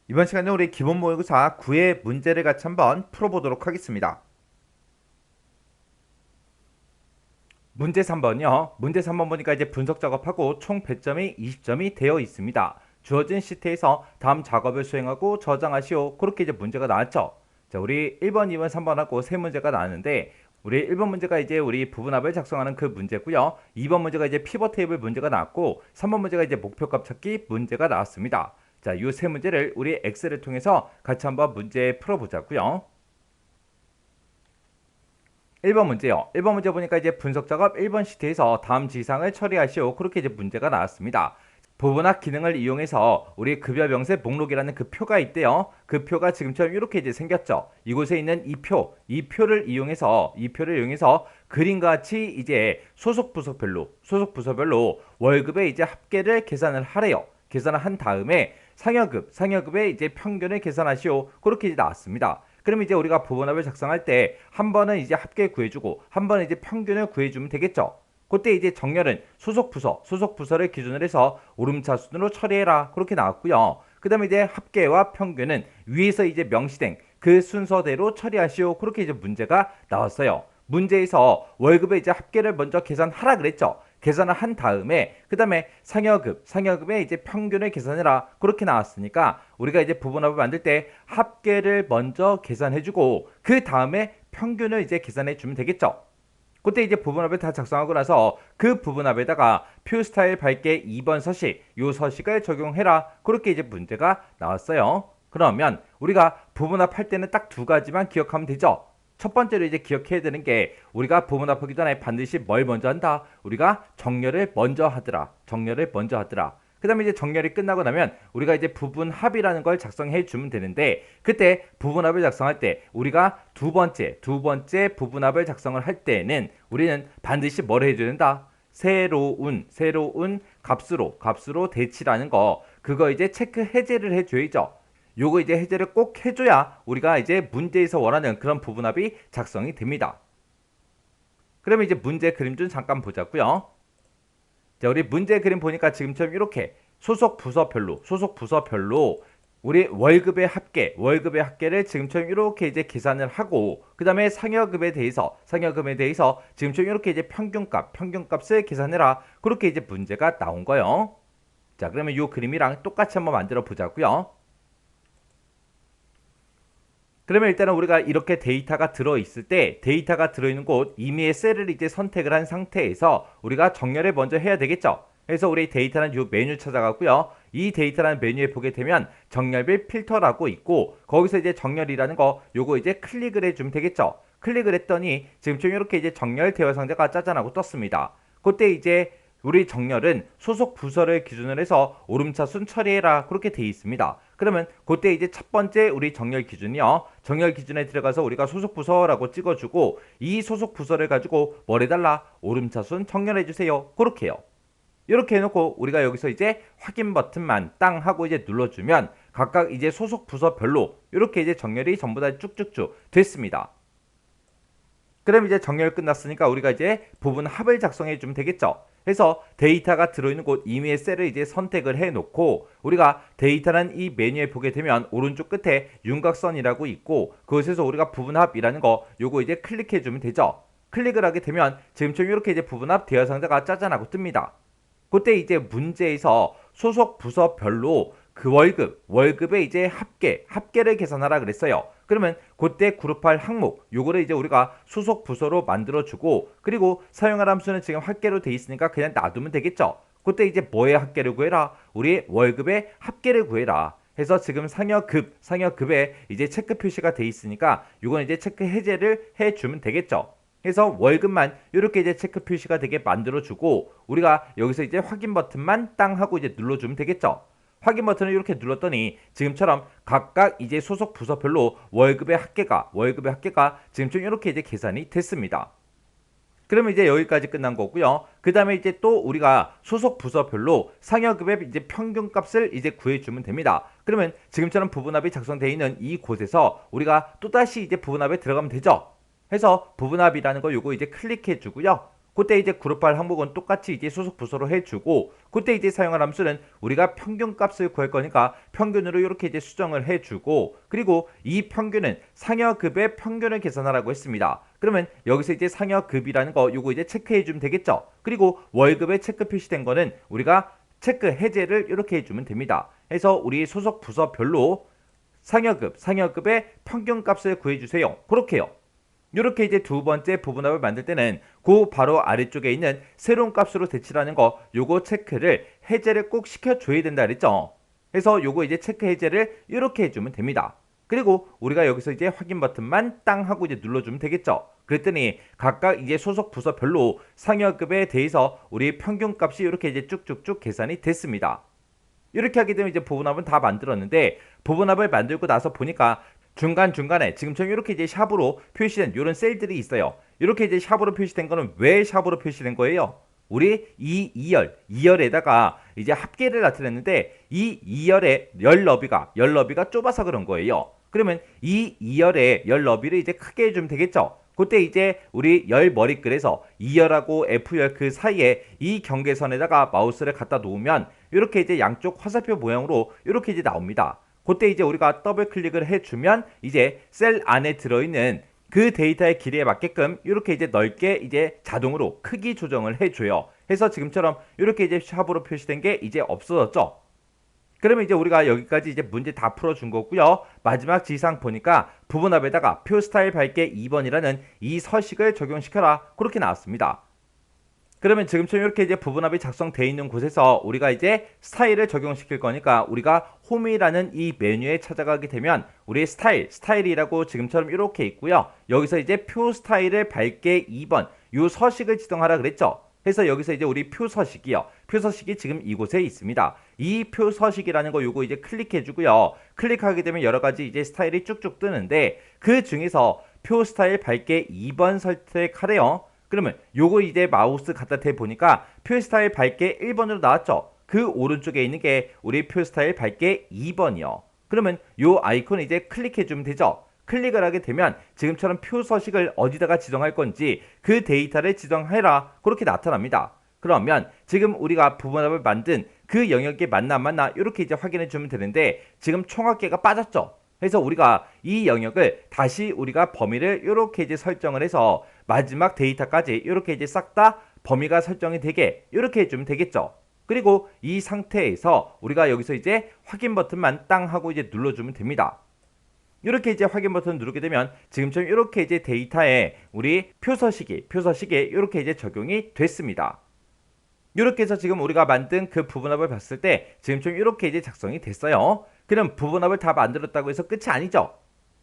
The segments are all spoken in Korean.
이번 시간에 우리 기본 모의고사 9의 문제를 같이 한번 풀어보도록 하겠습니다. 문제 3번이요. 문제 3번 보니까 이제 분석 작업하고 총 배점이 20점이 되어 있습니다. 주어진 시트에서 다음 작업을 수행하고 저장하시오. 그렇게 이제 문제가 나왔죠. 자, 우리 1번, 2번, 3번하고 세 문제가 나왔는데 우리 1번 문제가 이제 우리 부분합을 작성하는 그 문제고요. 2번 문제가 이제 피벗 테이블 문제가 나왔고 3번 문제가 이제 목표값 찾기 문제가 나왔습니다. 자, 이 세 문제를 우리 엑셀을 통해서 같이 한번 문제 풀어보자고요. 1번 문제요. 1번 문제 보니까 이제 분석 작업 1번 시트에서 다음 지상을 처리하시오. 그렇게 이제 문제가 나왔습니다. 부분학 기능을 이용해서 우리 급여 명세 목록이라는 그 표가 있대요. 그 표가 지금처럼 이렇게 이제 생겼죠. 이곳에 있는 이 표를 이용해서 그림과 같이 이제 소속 부서별로 월급의 이제 합계를 계산을 하래요. 계산을 한 다음에 상여급의 이제 평균을 계산하시오. 그렇게 이제 나왔습니다. 그럼 이제 우리가 부분합을 작성할 때 한 번은 이제 합계 구해주고 한 번은 이제 평균을 구해주면 되겠죠. 그때 이제 정렬은 소속 부서를 기준으로 해서 오름차 순으로 처리해라. 그렇게 나왔고요. 그 다음에 이제 합계와 평균은 위에서 이제 명시된 그 순서대로 처리하시오. 그렇게 이제 문제가 나왔어요. 문제에서 월급의 이제 합계를 먼저 계산하라 그랬죠. 계산을 한 다음에 그 다음에 상여급의 이제 평균을 계산해라. 그렇게 나왔으니까 우리가 이제 부분합을 만들 때 합계를 먼저 계산해주고 그 다음에 평균을 이제 계산해주면 되겠죠. 그때 이제 부분합을 다 작성하고 나서 그 부분합에다가 표 스타일 밝게 2번 서식, 요 서식을 적용해라. 그렇게 이제 문제가 나왔어요. 그러면 우리가 부분합 할 때는 딱 두 가지만 기억하면 되죠. 첫 번째로 이제 기억해야 되는 게 우리가 부분합하기 전에 반드시 뭘 먼저 한다? 우리가 정렬을 먼저 하더라. 그 다음에 이제 정렬이 끝나고 나면 우리가 이제 부분합이라는 걸 작성해 주면 되는데 그때 부분합을 작성할 때 우리가 두 번째 부분합을 작성을 할 때는 우리는 반드시 뭘 해줘야 된다? 새로운 값으로 대치라는 거 그거 이제 체크 해제를 해줘야죠. 요거 이제 해제를 꼭 해줘야 우리가 이제 문제에서 원하는 그런 부분합이 작성이 됩니다. 그러면 이제 문제 그림 좀 잠깐 보자고요. 자, 우리 문제 그림 보니까 지금처럼 이렇게 소속 부서별로 우리 월급의 합계를 지금처럼 이렇게 이제 계산을 하고 그 다음에 상여금에 대해서 지금처럼 이렇게 이제 평균값을 계산해라. 그렇게 이제 문제가 나온 거예요. 자, 그러면 이 그림이랑 똑같이 한번 만들어 보자고요. 그러면 일단은 우리가 이렇게 데이터가 들어있을 때 데이터가 들어있는 곳 임의의 셀을 이제 선택을 한 상태에서 우리가 정렬을 먼저 해야 되겠죠. 그래서 우리 데이터는 이 메뉴 찾아가고요. 이 데이터라는 메뉴에 보게 되면 정렬별 필터라고 있고 거기서 이제 정렬이라는 거 요거 이제 클릭을 해주면 되겠죠. 클릭을 했더니 지금처럼 이렇게 이제 정렬 대화 상자가 짜잔하고 떴습니다. 그때 이제 우리 정렬은 소속 부서를 기준으로 해서 오름차순 처리해라. 그렇게 돼 있습니다. 그러면 그때 이제 첫 번째 우리 정렬 기준이요. 정렬 기준에 들어가서 우리가 소속 부서라고 찍어주고 이 소속 부서를 가지고 뭘 해달라? 오름차순 정렬해주세요. 그렇게 해요. 이렇게 해놓고 우리가 여기서 이제 확인 버튼만 땅 하고 이제 눌러주면 각각 이제 소속 부서별로 이렇게 이제 정렬이 전부 다 쭉쭉쭉 됐습니다. 그럼 이제 정렬 끝났으니까 우리가 이제 부분 합을 작성해 주면 되겠죠. 그래서 데이터가 들어있는 곳 임의의 셀을 이제 선택을 해 놓고 우리가 데이터라는 이 메뉴에 보게 되면 오른쪽 끝에 윤곽선이라고 있고 그것에서 우리가 부분합이라는 거 요거 이제 클릭해 주면 되죠. 클릭을 하게 되면 지금처럼 이렇게 이제 부분합 대화 상자가 짜잔하고 뜹니다. 그때 이제 문제에서 소속 부서별로 그 월급의 이제 합계를 계산하라 그랬어요. 그러면 그때 그룹할 항목, 요거를 이제 우리가 소속 부서로 만들어주고 그리고 사용할 함수는 지금 합계로 돼 있으니까 그냥 놔두면 되겠죠. 그때 이제 뭐의 합계를 구해라? 우리 월급의 합계를 구해라. 해서 지금 상여급에 이제 체크 표시가 돼 있으니까 요건 이제 체크 해제를 해주면 되겠죠. 그래서 월급만 이렇게 이제 체크 표시가 되게 만들어주고 우리가 여기서 이제 확인 버튼만 땅 하고 이제 눌러주면 되겠죠. 확인 버튼을 이렇게 눌렀더니 지금처럼 각각 이제 소속 부서별로 월급의 합계가 지금처럼 이렇게 이제 계산이 됐습니다. 그러면 이제 여기까지 끝난 거고요. 그 다음에 이제 또 우리가 소속 부서별로 상여급의 이제 평균값을 이제 구해주면 됩니다. 그러면 지금처럼 부분합이 작성되어 있는 이곳에서 우리가 또다시 이제 부분합에 들어가면 되죠. 해서 부분합이라는 거 요거 이제 클릭해 주고요. 그때 이제 그룹할 항목은 똑같이 이제 소속 부서로 해주고, 그때 이제 사용할 함수는 우리가 평균 값을 구할 거니까 평균으로 이렇게 이제 수정을 해주고, 그리고 이 평균은 상여급의 평균을 계산하라고 했습니다. 그러면 여기서 이제 상여급이라는 거 요거 이제 체크해 주면 되겠죠. 그리고 월급에 체크 표시된 거는 우리가 체크 해제를 이렇게 해주면 됩니다. 해서 우리 소속 부서별로 상여급의 평균 값을 구해주세요. 그렇게요. 이렇게 이제 두 번째 부분합을 만들 때는 그 바로 아래쪽에 있는 새로운 값으로 대치라는 거 요거 체크를 해제를 꼭 시켜줘야 된다 그랬죠. 그래서 요거 이제 체크 해제를 이렇게 해주면 됩니다. 그리고 우리가 여기서 이제 확인 버튼만 땅 하고 이제 눌러주면 되겠죠. 그랬더니 각각 이제 소속 부서별로 상여급에 대해서 우리 평균 값이 이렇게 이제 쭉쭉쭉 계산이 됐습니다. 이렇게 하게 되면 이제 부분합은 다 만들었는데, 부분합을 만들고 나서 보니까 중간중간에 지금처럼 이렇게 이제 샵으로 표시된 이런 셀들이 있어요. 이렇게 이제 샵으로 표시된 거는 왜 샵으로 표시된 거예요? 우리 이 2열에다가 이제 합계를 나타냈는데 이 2열의 열 너비가 좁아서 그런 거예요. 그러면 이 2열의 열 너비를 이제 크게 해주면 되겠죠. 그때 이제 우리 열 머리글에서 2열하고 F열 그 사이에 이 경계선에다가 마우스를 갖다 놓으면 이렇게 이제 양쪽 화살표 모양으로 이렇게 이제 나옵니다. 그때 이제 우리가 더블 클릭을 해주면 이제 셀 안에 들어있는 그 데이터의 길이에 맞게끔 이렇게 이제 넓게 이제 자동으로 크기 조정을 해줘요. 해서 지금처럼 이렇게 이제 샵으로 표시된 게 이제 없어졌죠. 그러면 이제 우리가 여기까지 이제 문제 다 풀어준 거고요. 마지막 지상 보니까 부분합에다가 표 스타일 밝게 2번이라는 이 서식을 적용시켜라. 그렇게 나왔습니다. 그러면 지금처럼 이렇게 이제 부분합이 작성되어 있는 곳에서 우리가 이제 스타일을 적용시킬 거니까 우리가 홈이라는 이 메뉴에 찾아가게 되면 우리 스타일이라고 지금처럼 이렇게 있고요. 여기서 이제 표 스타일을 밝게 2번 요 서식을 지정하라 그랬죠. 해서 여기서 이제 우리 표 서식이요. 표 서식이 지금 이곳에 있습니다. 이 표 서식이라는 거 요거 이제 클릭해 주고요. 클릭하게 되면 여러 가지 이제 스타일이 쭉쭉 뜨는데 그 중에서 표 스타일 밝게 2번 선택하래요. 그러면 요거 이제 마우스 갖다 대 보니까 표 스타일 밝게 1번으로 나왔죠. 그 오른쪽에 있는 게 우리 표 스타일 밝게 2번이요. 그러면 요 아이콘 이제 클릭해 주면 되죠. 클릭을 하게 되면 지금처럼 표 서식을 어디다가 지정할 건지 그 데이터를 지정해라. 그렇게 나타납니다. 그러면 지금 우리가 부분합을 만든 그 영역에 맞나 안 맞나 이렇게 이제 확인해 주면 되는데 지금 총합계가 빠졌죠. 그래서 우리가 이 영역을 다시 우리가 범위를 이렇게 이제 설정을 해서 마지막 데이터까지 이렇게 이제 싹 다 범위가 설정이 되게 이렇게 해주면 되겠죠. 그리고 이 상태에서 우리가 여기서 이제 확인 버튼만 땅 하고 이제 눌러주면 됩니다. 이렇게 이제 확인 버튼 누르게 되면 지금처럼 이렇게 이제 데이터에 우리 표 서식이 이렇게 이제 적용이 됐습니다. 이렇게 해서 지금 우리가 만든 그 부분합을 봤을 때 지금처럼 이렇게 이제 작성이 됐어요. 그럼 부분합을 다 만들었다고 해서 끝이 아니죠.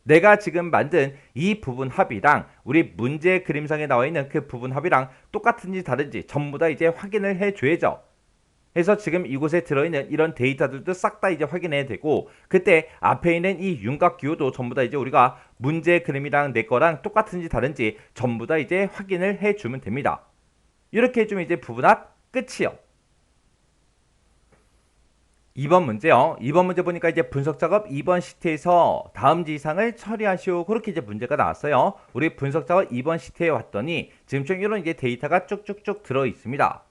내가 지금 만든 이 부분합이랑 우리 문제 그림상에 나와 있는 그 부분합이랑 똑같은지 다른지 전부 다 이제 확인을 해줘야죠. 그래서 지금 이곳에 들어있는 이런 데이터들도 싹 다 이제 확인해야 되고 그때 앞에 있는 이 윤곽 기호도 전부 다 이제 우리가 문제 그림이랑 내 거랑 똑같은지 다른지 전부 다 이제 확인을 해주면 됩니다. 이렇게 해주면 이제 부분합 끝이요. 2번 문제요. 2번 문제 보니까 이제 분석작업 2번 시트에서 다음 지상을 처리하시오. 그렇게 이제 문제가 나왔어요. 우리 분석작업 2번 시트에 왔더니 지금 이런 이제 데이터가 쭉쭉쭉 들어 있습니다.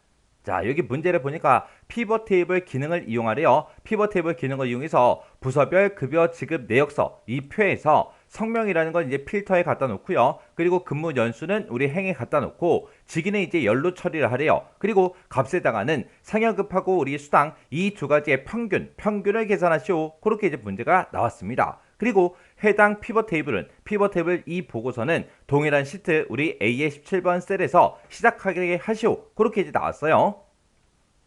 자, 여기 문제를 보니까 피벗 테이블 기능을 이용하래요. 피벗 테이블 기능을 이용해서 부서별 급여 지급 내역서 이 표에서 성명이라는 건 이제 필터에 갖다 놓고요. 그리고 근무 연수는 우리 행에 갖다 놓고 직위는 이제 열로 처리를 하래요. 그리고 값에다가는 상여급하고 우리 수당 이 두 가지의 평균을 계산하시오. 그렇게 이제 문제가 나왔습니다. 그리고 해당 피벗 테이블 이 보고서는 동일한 시트 우리 A의 17번 셀에서 시작하게 하시오. 그렇게 이제 나왔어요.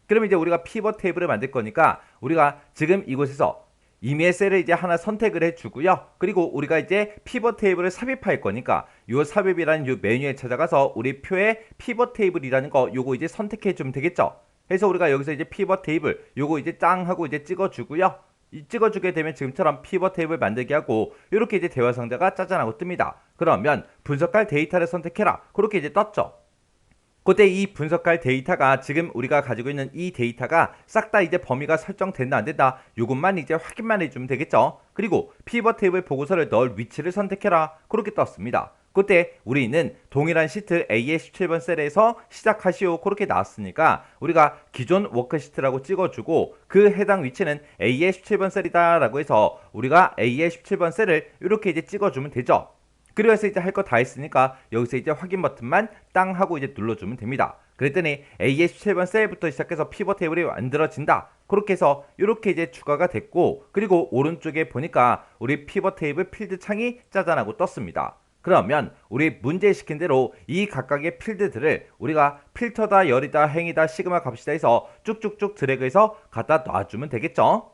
그러면 이제 우리가 피벗 테이블을 만들 거니까 우리가 지금 이곳에서 임의의 셀을 이제 하나 선택을 해주고요. 그리고 우리가 이제 피벗 테이블을 삽입할 거니까 요 삽입이라는 요 메뉴에 찾아가서 우리 표에 피벗 테이블이라는 거 요거 이제 선택해 주면 되겠죠. 그래서 우리가 여기서 이제 피벗 테이블 요거 이제 짱 하고 이제 찍어주고요. 찍어주게 되면 지금처럼 피벗 테이블 만들게 하고 이렇게 이제 대화 상자가 짜잔하고 뜹니다. 그러면 분석할 데이터를 선택해라. 그렇게 이제 떴죠. 그때 이 분석할 데이터가 지금 우리가 가지고 있는 이 데이터가 싹 다 이제 범위가 설정된다 안 된다 요것만 이제 확인만 해주면 되겠죠. 그리고 피벗 테이블 보고서를 넣을 위치를 선택해라. 그렇게 떴습니다. 그때 우리는 동일한 시트 A의 17번 셀에서 시작하시오 그렇게 나왔으니까 우리가 기존 워크시트라고 찍어주고 그 해당 위치는 A의 17번 셀이다 라고 해서 우리가 A의 17번 셀을 이렇게 이제 찍어주면 되죠. 그래서 이제 할 거 다 했으니까 여기서 이제 확인 버튼만 땅 하고 이제 눌러주면 됩니다. 그랬더니 A의 17번 셀부터 시작해서 피벗 테이블이 만들어진다. 그렇게 해서 이렇게 이제 추가가 됐고, 그리고 오른쪽에 보니까 우리 피벗 테이블 필드 창이 짜잔하고 떴습니다. 그러면 우리 문제 시킨 대로 이 각각의 필드들을 우리가 필터다, 열이다, 행이다, 시그마 값이다 해서 쭉쭉쭉 드래그해서 갖다 놔주면 되겠죠.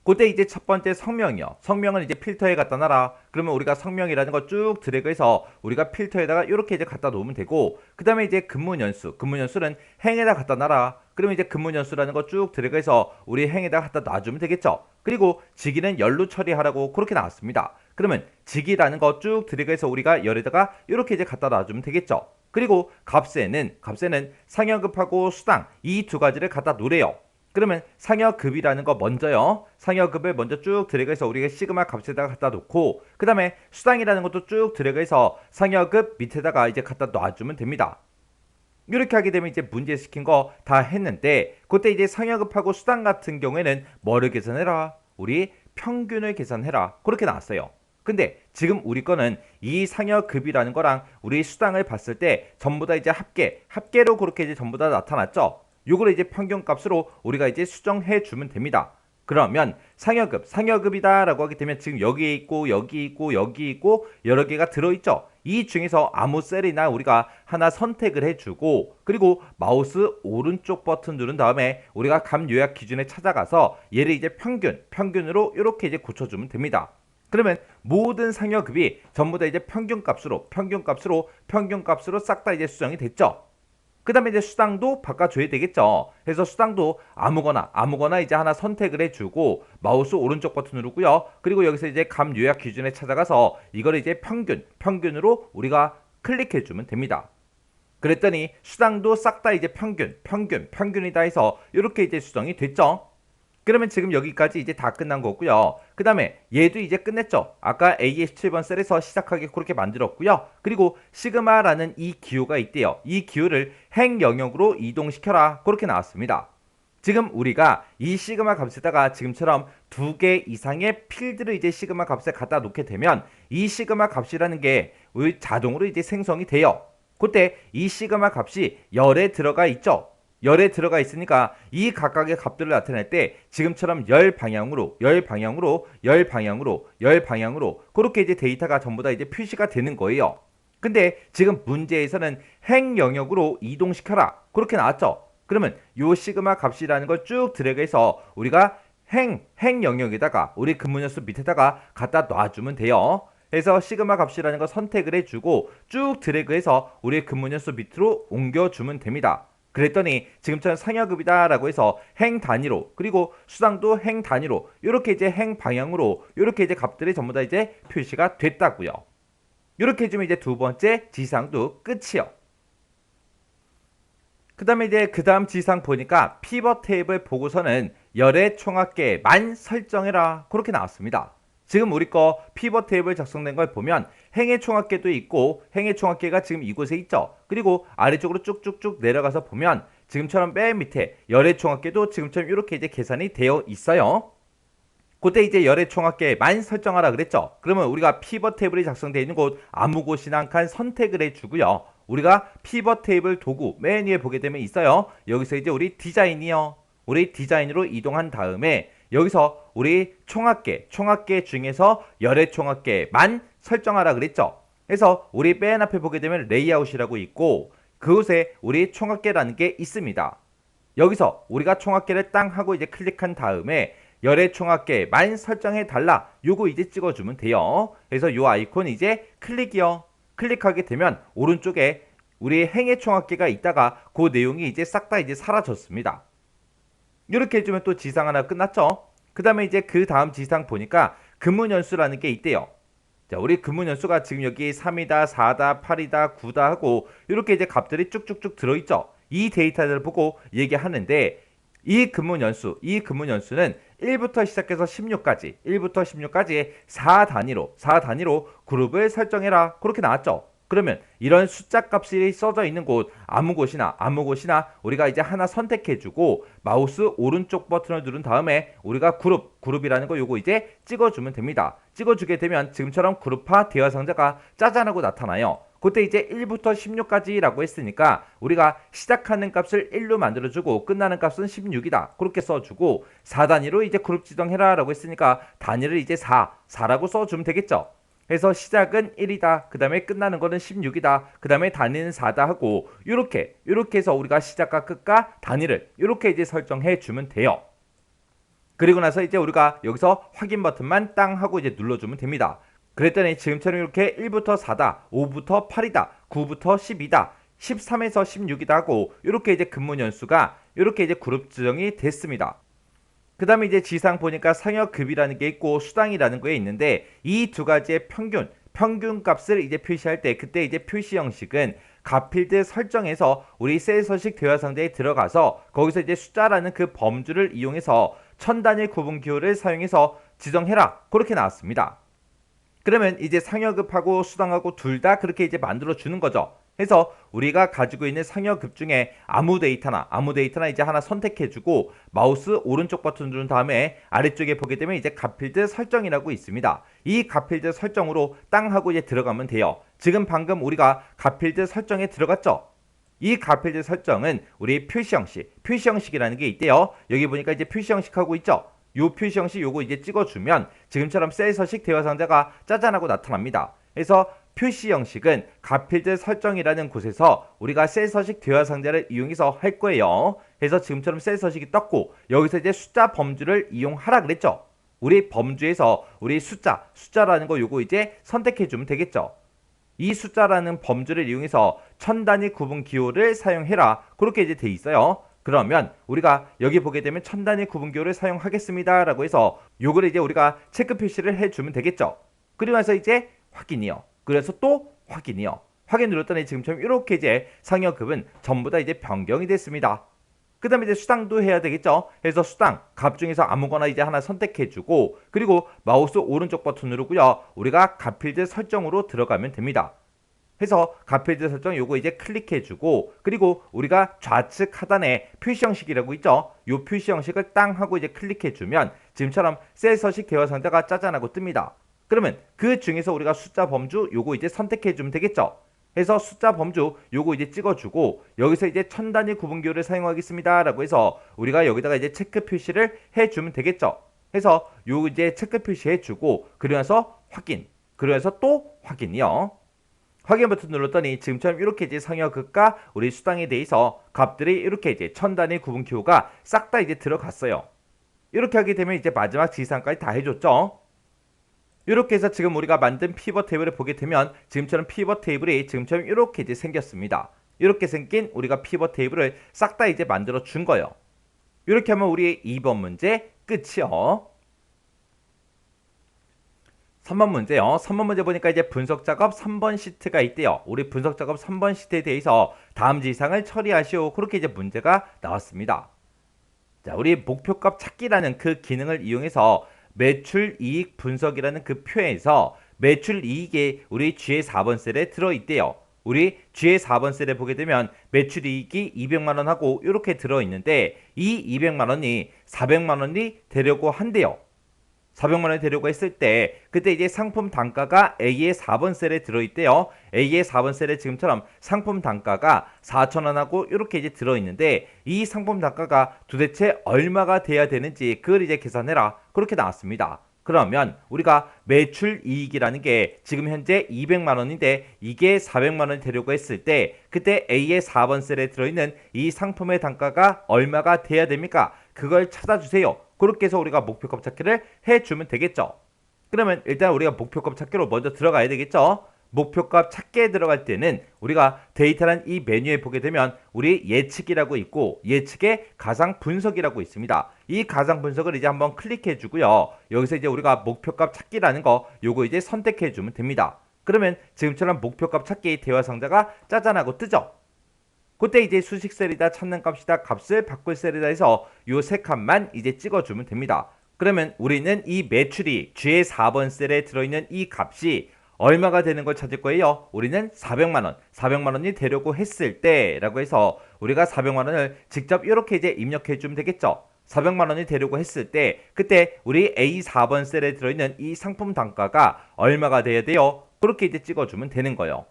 그때 이제 첫 번째 성명이요. 성명은 이제 필터에 갖다 놔라. 그러면 우리가 성명이라는 거 쭉 드래그해서 우리가 필터에다가 이렇게 이제 갖다 놓으면 되고, 그 다음에 이제 근무연수. 근무연수는 행에다 갖다 놔라. 그러면 이제 근무연수라는 거 쭉 드래그해서 우리 행에다 갖다 놔주면 되겠죠. 그리고 직위는 열로 처리하라고 그렇게 나왔습니다. 그러면 직위라는 거 쭉 드래그해서 우리가 열에다가 이렇게 이제 갖다 놔주면 되겠죠. 그리고 값에는 상여급하고 수당 이 두 가지를 갖다 놓으래요. 그러면 상여급이라는 거 먼저요. 상여급을 먼저 쭉 드래그해서 우리가 시그마 값에다가 갖다 놓고, 그 다음에 수당이라는 것도 쭉 드래그해서 상여급 밑에다가 이제 갖다 놔주면 됩니다. 이렇게 하게 되면 이제 문제 시킨 거 다 했는데, 그때 이제 상여급하고 수당 같은 경우에는 뭐를 계산해라? 우리 평균을 계산해라. 그렇게 나왔어요. 근데 지금 우리 거는 이 상여급이라는 거랑 우리 수당을 봤을 때 전부 다 이제 합계로 그렇게 이제 전부 다 나타났죠. 요거를 이제 평균값으로 우리가 이제 수정해 주면 됩니다. 그러면 상여급이다 라고 하게 되면 지금 여기 있고 여기 있고 여기 있고 여러 개가 들어있죠. 이 중에서 아무 셀이나 우리가 하나 선택을 해주고, 그리고 마우스 오른쪽 버튼 누른 다음에 우리가 값 요약 기준에 찾아가서 얘를 이제 평균으로 이렇게 이제 고쳐주면 됩니다. 그러면 모든 상여급이 전부 다 이제 평균값으로 싹 다 이제 수정이 됐죠. 그 다음에 이제 수당도 바꿔줘야 되겠죠. 그래서 수당도 아무거나 이제 하나 선택을 해주고 마우스 오른쪽 버튼 누르고요. 그리고 여기서 이제 값 요약 기준에 찾아가서 이거를 이제 평균으로 우리가 클릭해주면 됩니다. 그랬더니 수당도 싹 다 이제 평균이다 해서 이렇게 이제 수정이 됐죠. 그러면 지금 여기까지 이제 다 끝난 거고요. 그 다음에 얘도 이제 끝냈죠. 아까 A의 17번 셀에서 시작하게 그렇게 만들었고요. 그리고 시그마라는 이 기호가 있대요. 이 기호를 행 영역으로 이동시켜라. 그렇게 나왔습니다. 지금 우리가 이 시그마 값에다가 지금처럼 2개 이상의 필드를 이제 시그마 값에 갖다 놓게 되면 이 시그마 값이라는 게 자동으로 이제 생성이 돼요. 그때 이 시그마 값이 열에 들어가 있죠. 열에 들어가 있으니까 이 각각의 값들을 나타낼 때 지금처럼 열 방향으로 그렇게 이제 데이터가 전부 다 이제 표시가 되는 거예요. 근데 지금 문제에서는 행 영역으로 이동시켜라 그렇게 나왔죠. 그러면 요 시그마 값이라는 걸 쭉 드래그해서 우리가 행 영역에다가 우리 근무연수 밑에다가 갖다 놔주면 돼요. 그래서 시그마 값이라는 걸 선택을 해주고 쭉 드래그해서 우리 근무연수 밑으로 옮겨주면 됩니다. 그랬더니 지금처럼 상여급이다 라고 해서 행 단위로, 그리고 수당도 행 단위로 이렇게 이제 행 방향으로 이렇게 이제 값들이 전부 다 이제 표시가 됐다고요. 이렇게 해주면 이제 두 번째 지상도 끝이요. 그 다음에 이제 그 다음 지상 보니까 피벗 테이블 보고서는 열의 총합계만 설정해라 그렇게 나왔습니다. 지금 우리 거 피벗 테이블 작성된 걸 보면 행의 총합계도 있고, 행의 총합계가 지금 이곳에 있죠. 그리고 아래쪽으로 쭉쭉쭉 내려가서 보면 지금처럼 맨 밑에 열의 총합계도 지금처럼 이렇게 이제 계산이 되어 있어요. 그때 이제 열의 총합계만 설정하라 그랬죠. 그러면 우리가 피벗 테이블이 작성되어 있는 곳 아무 곳이나 한 칸 선택을 해주고요. 우리가 피벗 테이블 도구 맨 위에 보게 되면 있어요. 여기서 이제 우리 디자인이요. 우리 디자인으로 이동한 다음에 여기서 우리 총합계 중에서 열의 총합계만 설정하라 그랬죠. 그래서 우리 맨 앞에 보게 되면 레이아웃이라고 있고, 그곳에 우리 총합계라는 게 있습니다. 여기서 우리가 총합계를 땅 하고 이제 클릭한 다음에 열의 총합계만 설정해 달라 요거 이제 찍어주면 돼요. 그래서 요 아이콘 이제 클릭이요. 클릭하게 되면 오른쪽에 우리 행의 총합계가 있다가 그 내용이 이제 싹 다 이제 사라졌습니다. 이렇게 해주면 또 지상 하나 끝났죠. 그 다음에 이제 그 다음 지상 보니까 근무연수라는 게 있대요. 자, 우리 근무연수가 지금 여기 3이다, 4다, 8이다, 9다 하고 이렇게 이제 값들이 쭉쭉쭉 들어있죠. 이 데이터를 보고 얘기하는데 이 근무 연수는 1부터 시작해서 16까지, 1부터 16까지 4단위로 그룹을 설정해라. 그렇게 나왔죠. 그러면 이런 숫자 값이 써져 있는 곳 아무 곳이나 우리가 이제 하나 선택해주고 마우스 오른쪽 버튼을 누른 다음에 우리가 그룹이라는 거 요거 이제 찍어주면 됩니다. 찍어주게 되면 지금처럼 그룹화 대화 상자가 짜잔하고 나타나요. 그때 이제 1부터 16까지라고 했으니까 우리가 시작하는 값을 1로 만들어주고 끝나는 값은 16이다. 그렇게 써주고 4단위로 이제 그룹 지정해라 라고 했으니까 단위를 이제 4라고 써주면 되겠죠. 그래서 시작은 1이다. 그 다음에 끝나는 거는 16이다. 그 다음에 단위는 4다 하고 이렇게 해서 우리가 시작과 끝과 단위를 이렇게 이제 설정해 주면 돼요. 그리고 나서 이제 우리가 여기서 확인 버튼만 땅 하고 이제 눌러주면 됩니다. 그랬더니 지금처럼 이렇게 1부터 4다, 5부터 8이다, 9부터 10이다, 13에서 16이다 하고 이렇게 이제 근무 연수가 이렇게 이제 그룹 지정이 됐습니다. 그 다음에 이제 지상 보니까 상여급이라는 게 있고 수당이라는 게 있는데 이 두 가지의 평균 값을 이제 표시할 때 그때 이제 표시 형식은 값필드 설정에서 우리 셀 서식 대화 상자에 들어가서 거기서 이제 숫자라는 그 범주를 이용해서 천단위 구분 기호를 사용해서 지정해라. 그렇게 나왔습니다. 그러면 이제 상여급하고 수당하고 둘 다 그렇게 이제 만들어 주는 거죠. 해서 우리가 가지고 있는 상여급 중에 아무 데이터나 이제 하나 선택해주고 마우스 오른쪽 버튼 누른 다음에 아래쪽에 보게 되면 이제 값필드 설정이라고 있습니다. 이 값필드 설정으로 땅 하고 이제 들어가면 돼요. 지금 방금 우리가 값필드 설정에 들어갔죠. 이 값필드 설정은 우리 표시 형식이라는 게 있대요. 여기 보니까 이제 표시 형식하고 있죠. 요 표시 형식 요거 이제 찍어주면 지금처럼 셀 서식 대화 상자가 짜잔하고 나타납니다. 그래서 표시 형식은 값필드 설정이라는 곳에서 우리가 셀 서식 대화 상자를 이용해서 할 거예요. 그래서 지금처럼 셀 서식이 떴고 여기서 이제 숫자 범주를 이용하라 그랬죠. 우리 범주에서 우리 숫자라는 거 요거 이제 선택해 주면 되겠죠. 이 숫자라는 범주를 이용해서 천단위 구분 기호를 사용해라. 그렇게 이제 돼 있어요. 그러면 우리가 여기 보게 되면 천단위 구분 기호를 사용하겠습니다 라고 해서 요거를 이제 우리가 체크 표시를 해주면 되겠죠. 그리고 나서 이제 확인이요. 그래서 또 확인이요. 확인 눌렀더니 지금처럼 이렇게 이제 상여급은 전부 다 이제 변경이 됐습니다. 그 다음에 이제 수당도 해야 되겠죠. 그래서 수당 값 중에서 아무거나 이제 하나 선택해주고 그리고 마우스 오른쪽 버튼 누르고요. 우리가 값필드 설정으로 들어가면 됩니다. 해서 값필드 설정 요거 이제 클릭해주고 그리고 우리가 좌측 하단에 표시 형식이라고 있죠. 요 표시 형식을 땅 하고 이제 클릭해주면 지금처럼 셀 서식 대화 상자가 짜잔하고 뜹니다. 그러면 그 중에서 우리가 숫자 범주 요거 이제 선택해주면 되겠죠. 해서 숫자 범주 요거 이제 찍어주고 여기서 이제 천단위 구분기호를 사용하겠습니다 라고 해서 우리가 여기다가 이제 체크 표시를 해주면 되겠죠. 해서 요 이제 체크 표시해주고 그리고 나서 확인 그리고 나서 또 확인이요. 확인 버튼 눌렀더니 지금처럼 이렇게 이제 상여급과 우리 수당에 대해서 값들이 이렇게 이제 천단위 구분 기호가 싹 다 이제 들어갔어요. 이렇게 하게 되면 이제 마지막 지상까지 다 해줬죠. 이렇게 해서 지금 우리가 만든 피벗 테이블을 보게 되면 지금처럼 피벗 테이블이 지금처럼 이렇게 이제 생겼습니다. 이렇게 생긴 우리가 피벗 테이블을 싹 다 이제 만들어 준 거예요. 이렇게 하면 우리 2번 문제 끝이요. 3번 문제요. 3번 문제 보니까 이제 분석 작업 3번 시트가 있대요. 우리 분석 작업 3번 시트에 대해서 다음 지상을 처리하시오. 그렇게 이제 문제가 나왔습니다. 자, 우리 목표값 찾기라는 그 기능을 이용해서 매출 이익 분석이라는 그 표에서 매출 이익이 우리 G의 4번 셀에 들어있대요. 우리 G의 4번 셀에 보게 되면 매출 이익이 200만원 하고 이렇게 들어있는데 이 200만원이 400만원이 되려고 한대요. 400만원이 되려고 했을 때 그때 이제 상품 단가가 A의 4번 셀에 들어있대요. A의 4번 셀에 지금처럼 상품 단가가 4,000원하고 이렇게 이제 들어있는데 이 상품 단가가 도대체 얼마가 돼야 되는지 그걸 이제 계산해라. 그렇게 나왔습니다. 그러면 우리가 매출 이익이라는 게 지금 현재 200만원인데 이게 400만원이 되려고 했을 때 그때 A의 4번 셀에 들어있는 이 상품의 단가가 얼마가 돼야 됩니까? 그걸 찾아주세요. 그렇게 해서 우리가 목표값 찾기를 해주면 되겠죠. 그러면 일단 우리가 목표값 찾기로 먼저 들어가야 되겠죠. 목표값 찾기에 들어갈 때는 우리가 데이터란 이 메뉴에 보게 되면 우리 예측이라고 있고 예측의 가상 분석이라고 있습니다. 이 가상 분석을 이제 한번 클릭해 주고요. 여기서 이제 우리가 목표값 찾기라는 거 요거 이제 선택해 주면 됩니다. 그러면 지금처럼 목표값 찾기 대화 상자가 짜잔하고 뜨죠. 그때 이제 수식 셀이다, 찾는 값이다, 값을 바꿀 셀이다 해서 요 세 칸만 이제 찍어주면 됩니다. 그러면 우리는 이 매출이 G의 4번 셀에 들어있는 이 값이 얼마가 되는 걸 찾을 거예요. 우리는 400만원, 400만원이 되려고 했을 때 라고 해서 우리가 400만원을 직접 이렇게 이제 입력해 주면 되겠죠. 400만원이 되려고 했을 때 그때 우리 A 4번 셀에 들어있는 이 상품 단가가 얼마가 돼야 돼요. 그렇게 이제 찍어주면 되는 거예요.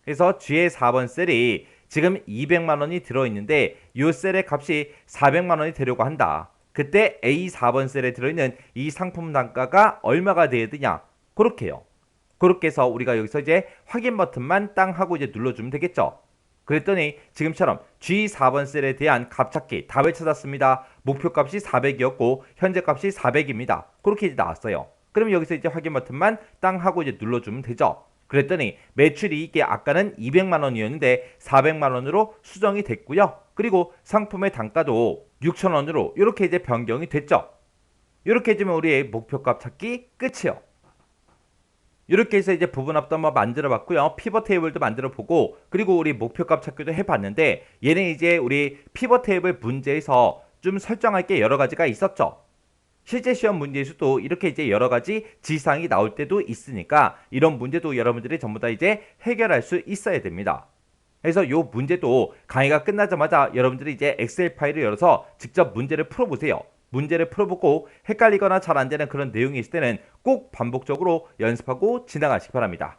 그래서 G의 4번 셀이 지금 200만원이 들어있는데 이 셀의 값이 400만원이 되려고 한다. 그때 A 4번 셀에 들어있는 이 상품 단가가 얼마가 돼야 되냐. 그렇게요. 그렇게 해서 우리가 여기서 이제 확인 버튼만 땅 하고 이제 눌러주면 되겠죠. 그랬더니 지금처럼 G4번 셀에 대한 값 찾기 답을 찾았습니다. 목표값이 400이었고 현재 값이 400입니다. 그렇게 이제 나왔어요. 그럼 여기서 이제 확인 버튼만 땅 하고 이제 눌러주면 되죠. 그랬더니 매출이 이게 아까는 200만원이었는데 400만원으로 수정이 됐고요. 그리고 상품의 단가도 6,000원으로 이렇게 이제 변경이 됐죠. 이렇게 해주면 우리의 목표값 찾기 끝이에요. 이렇게 해서 이제 부분합도 한번 만들어 봤고요. 피벗 테이블도 만들어 보고 그리고 우리 목표값 찾기도 해 봤는데 얘는 이제 우리 피벗 테이블 문제에서 좀 설정할 게 여러 가지가 있었죠. 실제 시험 문제에서도 이렇게 이제 여러 가지 지상이 나올 때도 있으니까 이런 문제도 여러분들이 전부 다 이제 해결할 수 있어야 됩니다. 그래서 요 문제도 강의가 끝나자마자 여러분들이 이제 엑셀 파일을 열어서 직접 문제를 풀어보세요. 문제를 풀어보고 헷갈리거나 잘 안 되는 그런 내용이 있을 때는 꼭 반복적으로 연습하고 지나가시기 바랍니다.